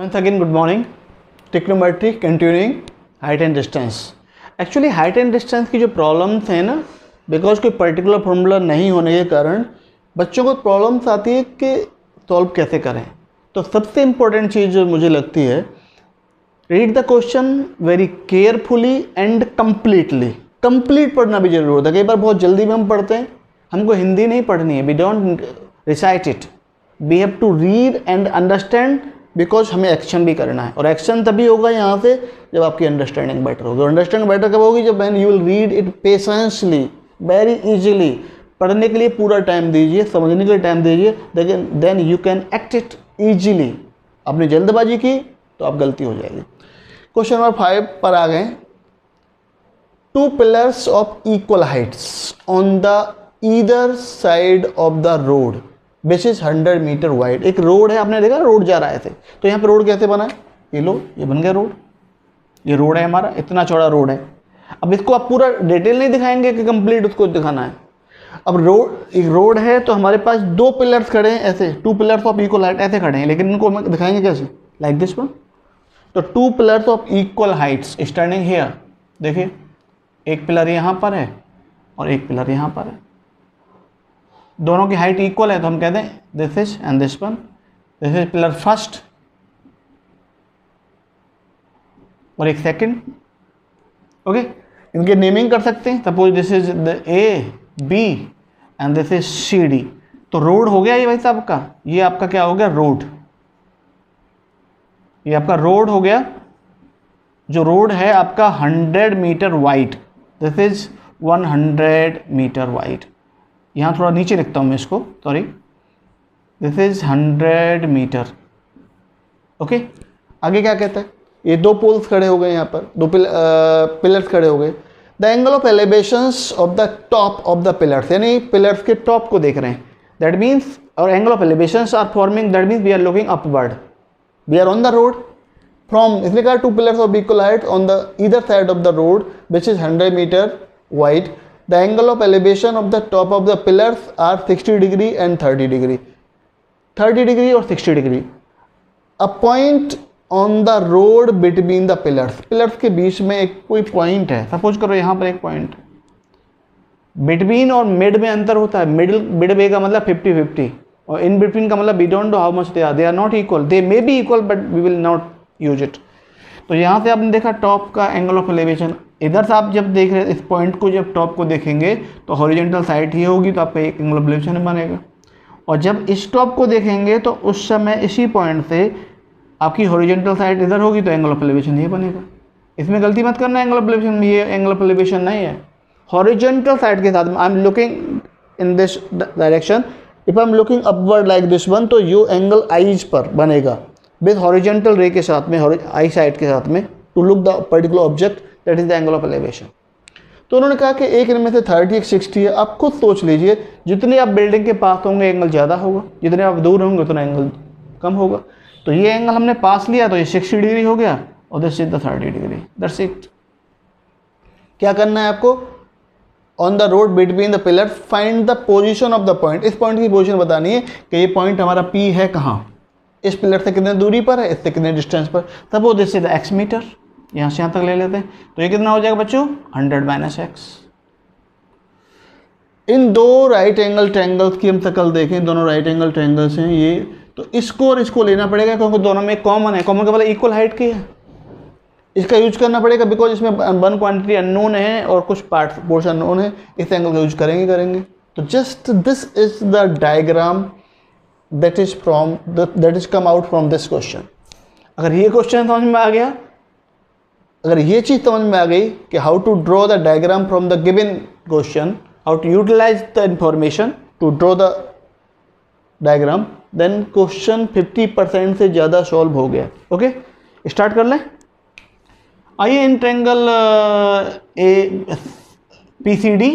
Once again, good morning. Trigonometry continuing, height and distance. Actually height and distance की जो problems हैं ना, because कोई पर्टिकुलर फॉर्मूला नहीं होने के कारण बच्चों को प्रॉब्लम्स आती है कि सॉल्व कैसे करें. तो सबसे इम्पोर्टेंट चीज़ जो मुझे लगती है, read the question very carefully and completely. Complete पढ़ना भी जरूरी होता है. कई बार बहुत जल्दी में हम पढ़ते हैं, हमको हिंदी नहीं पढ़नी है. We don't recite it, we have to read and understand, because हमें एक्शन भी करना है. और एक्शन तभी होगा यहाँ से जब आपकी अंडरस्टैंडिंग बेटर होगी. अंडरस्टैंडिंग बेटर कब होगी? जब when you will read it patiently, very easily. पढ़ने के लिए पूरा टाइम दीजिए, समझने के लिए टाइम दीजिए, लेकिन then you can act it easily. आपने जल्दबाजी की तो आप गलती हो जाएगी. क्वेश्चन नंबर 5 पर आ गए. 2 pillars of equal heights on the either side of the road which is 100 meter wide. एक रोड है, आपने देखा रोड जा रहा है ऐसे. तो यहाँ पे रोड कैसे बना है? ये लो, ये बन गया रोड. ये रोड है हमारा, इतना चौड़ा रोड है. अब इसको आप पूरा डिटेल नहीं दिखाएंगे कि कंप्लीट उसको दिखाना है. अब एक रोड है तो हमारे पास 2 पिलर्स खड़े हैं ऐसे, 2 पिलर्स ऑफ इक्वल हाइट ऐसे खड़े हैं, लेकिन इनको हम दिखाएंगे कैसे? Like this one. तो 2 pillars of equal Heights standing here. देखिए, एक पिलर यहाँ पर है और एक पिलर यहाँ पर है. दोनों की हाइट इक्वल है, तो हम कहते हैं this is and this one. This is pillar first और एक सेकंड. ओके, इनके नेमिंग कर सकते हैं. Suppose this is the A B and this is C D. तो रोड हो गया ये भाई साहब का. ये आपका क्या हो गया? रोड. ये आपका रोड हो गया. जो रोड है आपका 100 meter wide. This is 100 meter wide. यहाँ थोड़ा नीचे लिखता हूँ मैं इसको, sorry. This is 100 meter. Okay, आगे क्या कहता है? ये 2 पोल्स खड़े हो गए, यहाँ पर 2 पिलर्स खड़े हो गए. The angle of elevations of the top of the pillars, यानी पिलर्स के टॉप को देख रहे हैं. दैट मीन्स और angle of elevations are forming, that means we are looking upward. We are on the road from, इसलिए कहा 2 pillars of equal height on the either side of the road which is 100 meter wide. The angle of elevation of the top of the pillars are 60 degree and 30 degree. 30 degree और 60 degree. A point on the road between the pillars. Pillars के बीच में एक कोई point है. Suppose करो यहाँ पर एक पॉइंट. बिटवीन और मिड में अंतर होता है. मिड वे का मतलब 50-50 और इन बिटवीन का मतलब we don't know how much they are. They are not equal. They may be equal but we will not use it. तो यहाँ से आपने देखा टॉप का एंगल ऑफ एलिवेशन. इधर से आप जब देख रहे हैं इस पॉइंट को, जब टॉप को देखेंगे तो हॉरिजॉन्टल साइड ही होगी, तो आपका एक एंगल ऑफ एलिवेशन बनेगा. और जब इस टॉप को देखेंगे तो उस समय इसी पॉइंट से आपकी हॉरिजॉन्टल साइड इधर होगी, तो एंगल ऑफ एलिवेशन ये बनेगा. इसमें गलती मत करना. एंगल ऑफ एलिवेशन में ये एंगल ऑफ एलिवेशन नहीं है. हॉरिजॉन्टल साइड के साथ में I am looking in this direction. If I am looking upward like this one, तो यो एंगल आईज पर बनेगा विद हॉरिजॉन्टल रे के साथ में, आई साइड के साथ में, to look the particular object. That is the angle of elevation. तो उन्होंने कहा कि एक इनमें से 30 एक 60 है. आप खुद सोच लीजिए, जितने आप बिल्डिंग के पास होंगे एंगल ज़्यादा होगा, जितने आप दूर होंगे उतना एंगल कम होगा. तो ये एंगल हमने पास लिया तो ये 60 डिग्री हो गया और this is the 30 degree. That's it. क्या करना है आपको? On the road between the pillar find the position of the point. इस पॉइंट की पोजिशन बतानी है कि ये पॉइंट हमारा P है कहाँ, इस पिलर से कितने दूरी पर है, इससे कितने डिस्टेंस पर. Suppose this is x meter. यहाँ से यहाँ तक ले लेते हैं, तो ये कितना हो जाएगा बच्चों? 100 - x. इन 2 राइट एंगल ट्रायंगल्स की हम शक्ल देखें, दोनों राइट एंगल ट्रायंगल्स हैं ये. तो इसको और इसको लेना पड़ेगा क्योंकि दोनों में कॉमन है. कॉमन का मतलब इक्वल हाइट की है. इसका यूज करना पड़ेगा बिकॉज इसमें 1 क्वांटिटी अननोन है और कुछ पोर्शन अननोन है. इस एंगल का यूज करेंगे. तो just this is the diagram that is come out from this question. अगर ये क्वेश्चन समझ में आ गया, अगर ये चीज समझ में आ गई कि how to draw the diagram from the given question, how to utilize the information to draw the diagram, then question 50% से ज़्यादा सॉल्व हो गया. ओके, स्टार्ट कर लें. आइए, in triangle A PCD,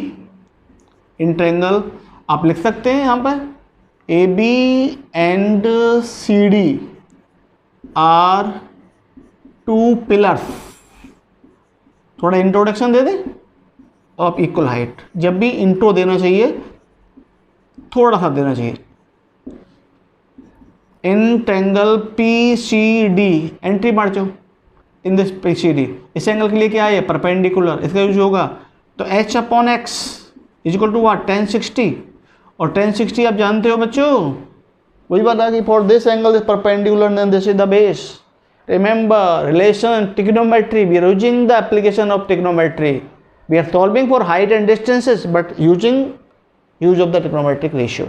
in triangle आप लिख सकते हैं यहाँ पर AB and CD are 2 pillars. थोड़ा इंट्रोडक्शन दे दें ऑफ इक्वल हाइट. जब भी इंट्रो देना चाहिए, थोड़ा सा देना चाहिए. इन ट्रायंगल PCD एंट्री मार चो इन दिस PCD, इस एंगल के लिए क्या है परपेंडिकुलर, इसका यूज होगा तो h upon x is equal to what 1060, और 1060 आप जानते हो बच्चों वही बात आ गई, for this angle is perpendicular then this is the base. Remember relation trigonometry, we are using the application of trigonometry, we are solving for height and distances but using use of the trigonometric ratio.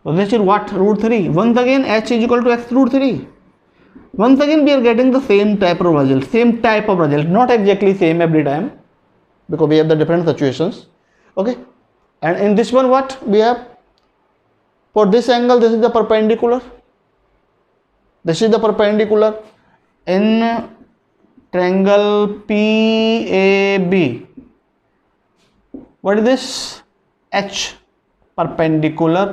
So this is what root 3. Once again h is equal to x root 3. Once again we are getting the same type of result, not exactly same every time because we have the different situations. Okay, and in this one what we have, for this angle this is the perpendicular, in triangle PAB. What is this? H perpendicular,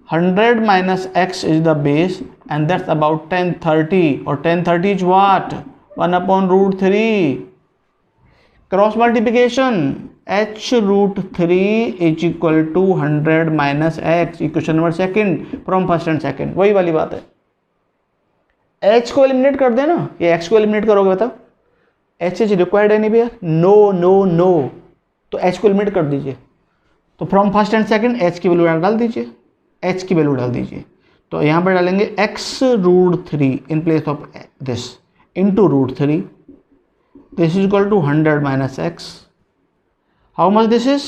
100 minus x is the base and that's about 1030, or 1030 is what 1 upon root 3, cross multiplication h root 3 is equal to 100 minus x, equation number second from first and second, वही वाली बात है। h को eliminate कर देना, ये x को eliminate करोगे बताओ, h is required anywhere, no, तो h को एलिमिनेट कर दीजिए, तो from first and second h की वैल्यू डाल दीजिए, तो यहाँ पर डालेंगे x root 3 in place of this into root 3, this is equal to 100 minus x, how much this is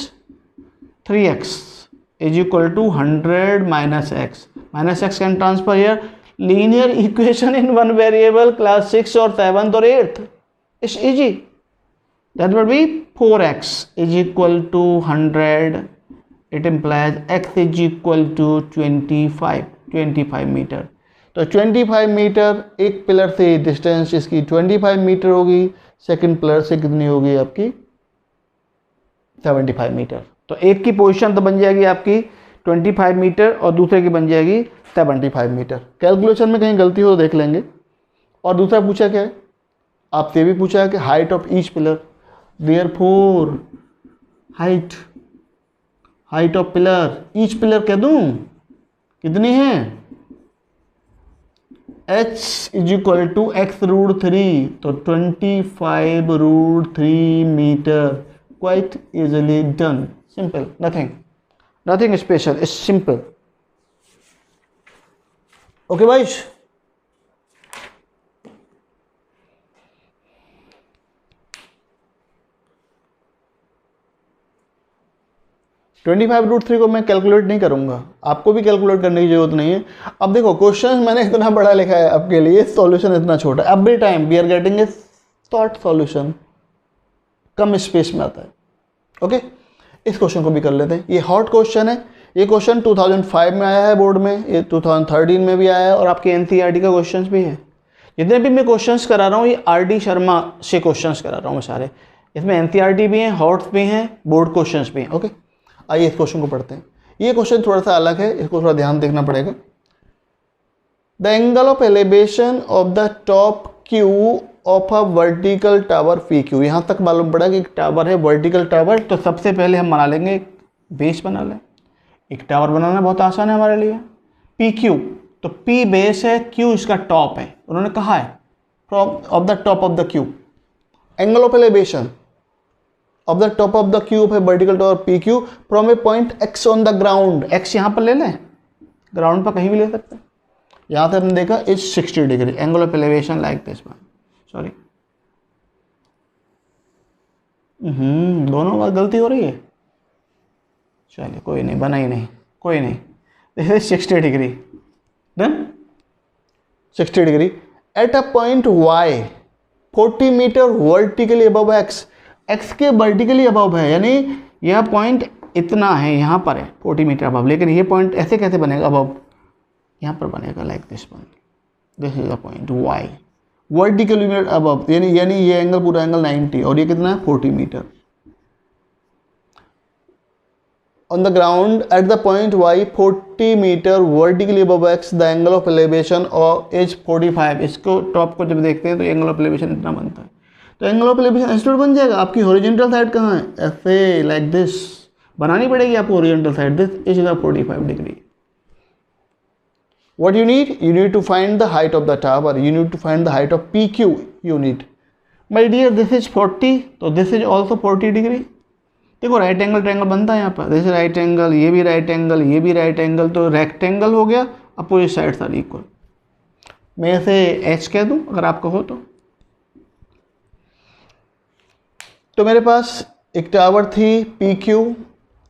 3x is equal to 100 minus x can transfer here, linear equation in one variable class 6 और 7th और 8th, it's easy, that would be 4x is equal to 100, it implies x is equal to 25 metre, तो 25 metre एक pillar से distance इसकी 25 metre होगी, second pillar से कितनी होगी आपकी 75 मीटर, तो एक की पोजीशन तो बन जाएगी आपकी 25 मीटर और दूसरे की बन जाएगी 75 मीटर। कैलकुलेशन में कहीं गलती हो तो देख लेंगे। और दूसरा पूछा क्या है आपसे, भी पूछा है कि height of each pillar, therefore height of pillar, each pillar कह दूं कितनी है, h इज इक्वल टू x रूट 3, तो 25 root 3 meter, quite easily done, simple, nothing special, it's simple. Okay भाई, ₹25√3 को मैं कैलकुलेट नहीं करूंगा, आपको भी कैलकुलेट करने की जरूरत नहीं है। अब देखो क्वेश्चन मैंने इतना बड़ा लिखा है आपके लिए, सॉल्यूशन इतना छोटा, every time we are getting a short solution, कम स्पेस में आता है। ओके, इस क्वेश्चन को भी कर लेते हैं, ये हॉट क्वेश्चन है, ये क्वेश्चन 2005 में आया है बोर्ड में, ये 2013 में भी आया है, और आपके NCERT का क्वेश्चन भी है। जितने भी मैं क्वेश्चंस करा रहा हूँ ये RD शर्मा से क्वेश्चंस करा रहा हूँ मैं सारे, इसमें NCERT भी हैं, हॉट्स भी हैं, बोर्ड क्वेश्चंस भी हैं। ओके, आइए इस क्वेश्चन को पढ़ते हैं। ये क्वेश्चन थोड़ा सा अलग है, इसको थोड़ा ध्यान देखना पड़ेगा। The angle of elevation of the top Q of a vertical tower PQ, यहाँ तक मालूम पड़ा कि एक टावर है वर्टिकल टावर, तो सबसे पहले हम बना लेंगे एक बेस बना लें। एक टावर बनाना बहुत आसान है हमारे लिए। PQ, तो P बेस है, Q इसका टॉप है, उन्होंने कहा है from of the top of the Q, angle of elevation of the top of the cube है vertical tower PQ from a point x on the ground, x यहाँ पर ले लें, ग्राउंड पर कहीं भी ले सकते हैं। यहाँ से हमने देखा is 60 degree, angle of elevation like this one, sorry दोनों बार गलती हो रही है, चलिए कोई नहीं, बना ही नहीं, कोई नहीं, this is 60 degree, done, 60 degree at a point y 40 metre vertically above x, x के वर्टिकली अबव है, यानी यह पॉइंट इतना है, यहाँ पर है 40 मीटर अबव, लेकिन ये पॉइंट ऐसे कैसे बनेगा अबव, यहाँ पर बनेगा like this one, this is the point y vertically above, यानी ये एंगल पूरा एंगल 90 और ये कितना है 40 metre. On the ground at the point y 40 metre vertically above x, the angle of elevation और इज 45, इसको टॉप को जब देखते हैं तो एंगल ऑफ एलिवेशन इतना बनता है, तो एंगल ऑफ एलिवेशन ऐसे बन जाएगा। आपकी हॉरिजॉन्टल साइड कहाँ है, ऐसे लाइक दिस बनानी पड़ेगी आपको horizontal side, this is the 45 degree. what you need to find the height of the tower, you need to find the height of PQ unit. My dear, this is 40, तो this is also 40 degree. देखो right angle triangle बनता है यहाँ पर, this right angle, ये भी right angle, ये भी राइट एंगल, तो रेक्टेंगल हो गया, अपोजिट साइड्स आर इक्वल. मैं इसे एच कह दूँ अगर आप कहो तो मेरे पास एक टावर थी P Q,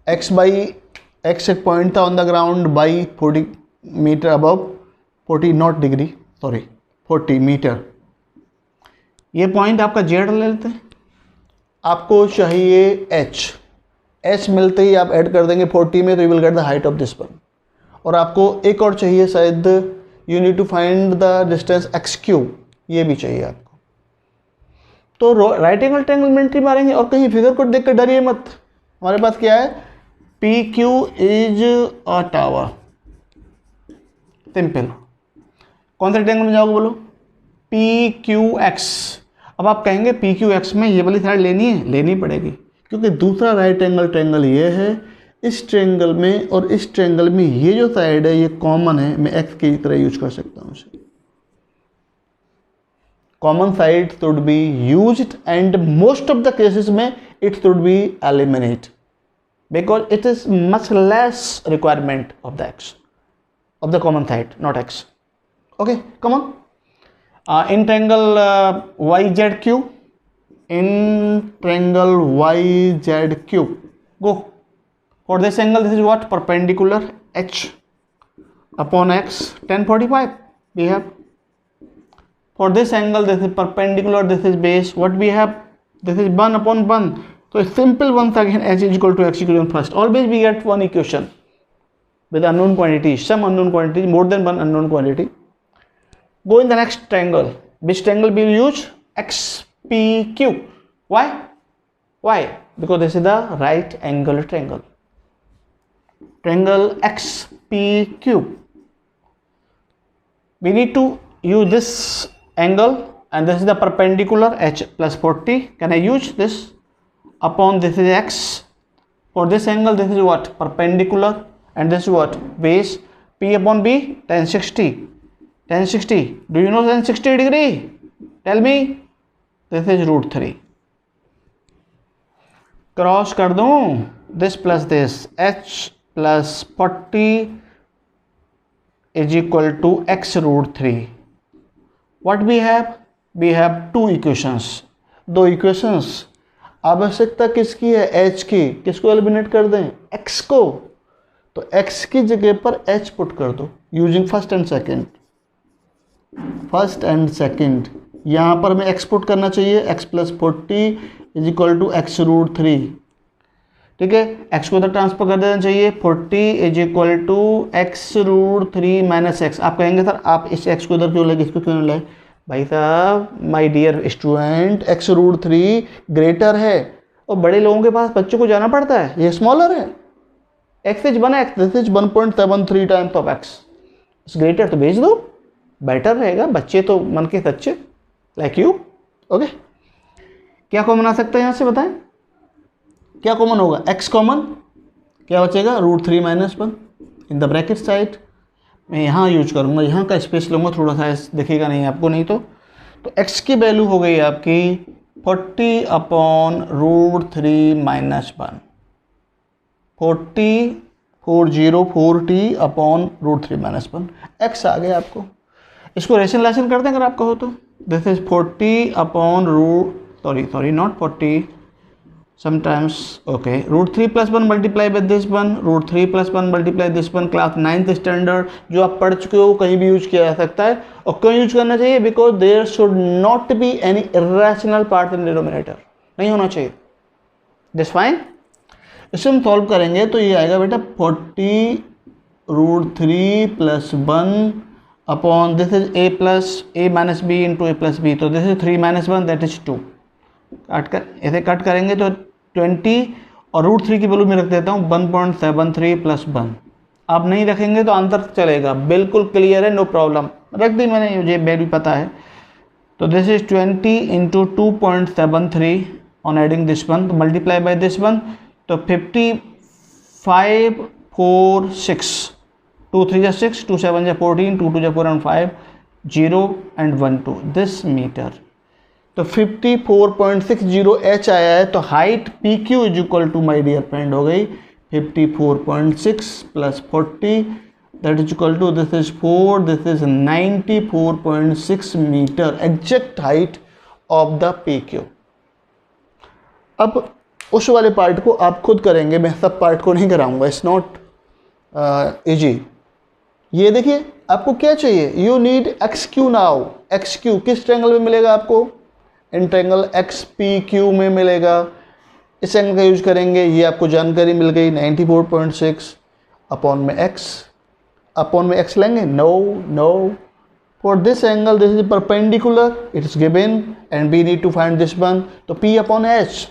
X by X एक पॉइंट था on the ground by 40 meter above 40 not degree, sorry 40 meter. ये पॉइंट आपका जेड ले लेते हैं. आपको चाहिए एच मिलते ही आप ऐड कर देंगे 40 में, तो you will get the height of this one. और आपको एक और चाहिए शायद, you need to find the distance X Q, ये भी चाहिए आपको. तो राइट एंगल ट्रायंगल में एंट्री मारेंगे और कहीं फिगर को देख कर डरिए मत. हमारे पास क्या है, P Q is a tower, simple. कौन सा ट्रायंगल में जाओगे बोलो, पी क्यू एक्स. अब आप कहेंगे पी क्यू एक्स में ये वाली साइड लेनी है, लेनी पड़ेगी, क्योंकि दूसरा राइट एंगल ट्रायंगल ये है. इस ट्रायंगल में और इस ट्रायंगल में ये जो साइड है ये कॉमन है, मैं एक्स की तरह यूज कर सकता हूँ इसे. Common side should be used and most of the cases में it should be eliminate, because it is much less requirement of the X, of the common side, not X. Okay, come on. In triangle YZQ, in triangle YZQ, go. For this angle, this is what? Perpendicular H upon X, tan 45 we have. For this angle, this is perpendicular, this is base, what we have? This is 1 upon 1. So it's simple once again, H is equal to X equation first. Always we get one equation with unknown quantity, some unknown quantity, more than one unknown quantity. Go in the next triangle. Which triangle will use? XPQ. Why? Why? Because this is the right angle triangle. Triangle XPQ. We need to use this angle, and this is the perpendicular H plus 40. Can I use this? Upon this is X. For this angle, this is what? Perpendicular, and this is what? Base. P upon B, tan 60. Tan 60. Do you know tan 60 degree? Tell me. This is root 3. Cross कर दूं. This plus this. H plus 40 is equal to X root 3. What we have? We have two equations. दो equations. आवश्यकता किसकी है? H की. किसको eliminate कर दें? X को. तो X की जगह पर H पुट कर दो. Using first and second. First and second, यहाँ पर हमें एक्स पुट करना चाहिए. X plus 40 is equal to X root 3. ठीक है, एक्स को उधर ट्रांसफर कर देना चाहिए. 40 is equal to X root 3 minus X. आप कहेंगे सर आप इस एक्स को उधर क्यों लाए, इसको क्यों लाए? भाई साहब, my dear student, X root 3 greater है और बड़े लोगों के पास बच्चों को जाना पड़ता है, ये स्मॉलर है. X is 1x, this is 1.73 times of x. Greater तो भेज दो, बेटर रहेगा. बच्चे तो मन के सच्चे, लाइक यू. ओके, क्या कॉमन आ सकता है यहाँ से बताएं? क्या कॉमन होगा? एक्स कॉमन, क्या बचेगा? Root 3 minus 1 in the bracket side. मैं यहाँ यूज करूँगा, यहाँ का स्पेस लूँगा थोड़ा सा, दिखेगा नहीं आपको नहीं तो एक्स की वैल्यू हो गई आपकी 40 upon root 3 minus 1. 40 upon root 3 minus 1 X आ गया आपको. इसको रेशनलाइजेशन कर दें अगर आप कहो तो. This is 40 upon root sorry not 40 sometimes okay root 3 plus 1 multiply with this one, root 3 plus 1 multiply this one. Class 9th standard जो आप पढ़ चुके हो कहीं भी यूज किया जा सकता है. और क्यों यूज करना चाहिए? Because there should not be any irrational part in denominator, नहीं होना चाहिए. This fine. इसे हम सॉल्व करेंगे तो ये आएगा बेटा 40 root 3 plus 1 upon this is a plus a minus B into A plus B. तो this is 3 minus 1 that is 2. काट कर ऐसे कट करेंगे तो 20 और रूट 3 की वैल्यू में रख देता हूँ 1.73 प्लस 1. आप नहीं रखेंगे तो आंसर चलेगा, बिल्कुल क्लियर है, नो प्रॉब्लम. रख दी मैंने, मुझे वैल्यू पता है. तो this is 20 into 2.73 on adding this one, तो मल्टीप्लाई बाई दिस वन. तो 5546 2 3 जा 6, 2 7 जा 14, 2 2 जा 4 and 5, 0 and 1 2 दिस मीटर। तो 54.60 h आया है, तो height P Q is equal to my dear friend हो गई 54.6 plus 40 that is equal to this is 4, this is 94.6 meter, exact height of the P Q. अब उस वाले पार्ट को आप खुद करेंगे, मैं सब पार्ट को नहीं कराऊंगा, इट्स नॉट इजी। ये देखिए आपको क्या चाहिए, you need x Q now. X Q किस ट्रायंगल में मिलेगा आपको, in triangle x P Q में मिलेगा। इस एंगल का यूज करेंगे, ये आपको जानकारी मिल गई 94.6 अपॉन में एक्स, अपॉन में एक्स लेंगे, no for this angle this is perpendicular, it is given and we need to find this one, तो P upon H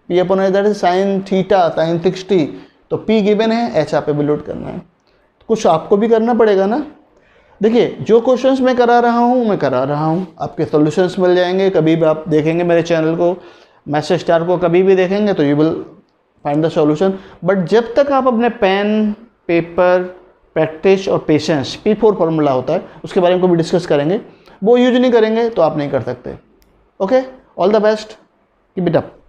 that is sine theta, sine 60, तो पी गिवन है, एच आप एवल्यूट करना है। कुछ आपको भी करना पड़ेगा ना। देखिए जो क्वेश्चंस मैं करा रहा हूँ, आपके सॉल्यूशंस मिल जाएंगे। कभी भी आप देखेंगे मेरे चैनल को, मैसेज स्टार को कभी भी देखेंगे तो you will find the solution. But जब तक आप अपने पेन, पेपर, प्रैक्टिस और पेशेंस, P4 फॉर्मूला होता है, उसके बारे में कभी डिस्कस करेंगे, वो यूज नहीं करेंगे तो आप नहीं कर सकते। Okay, all the best, keep it up.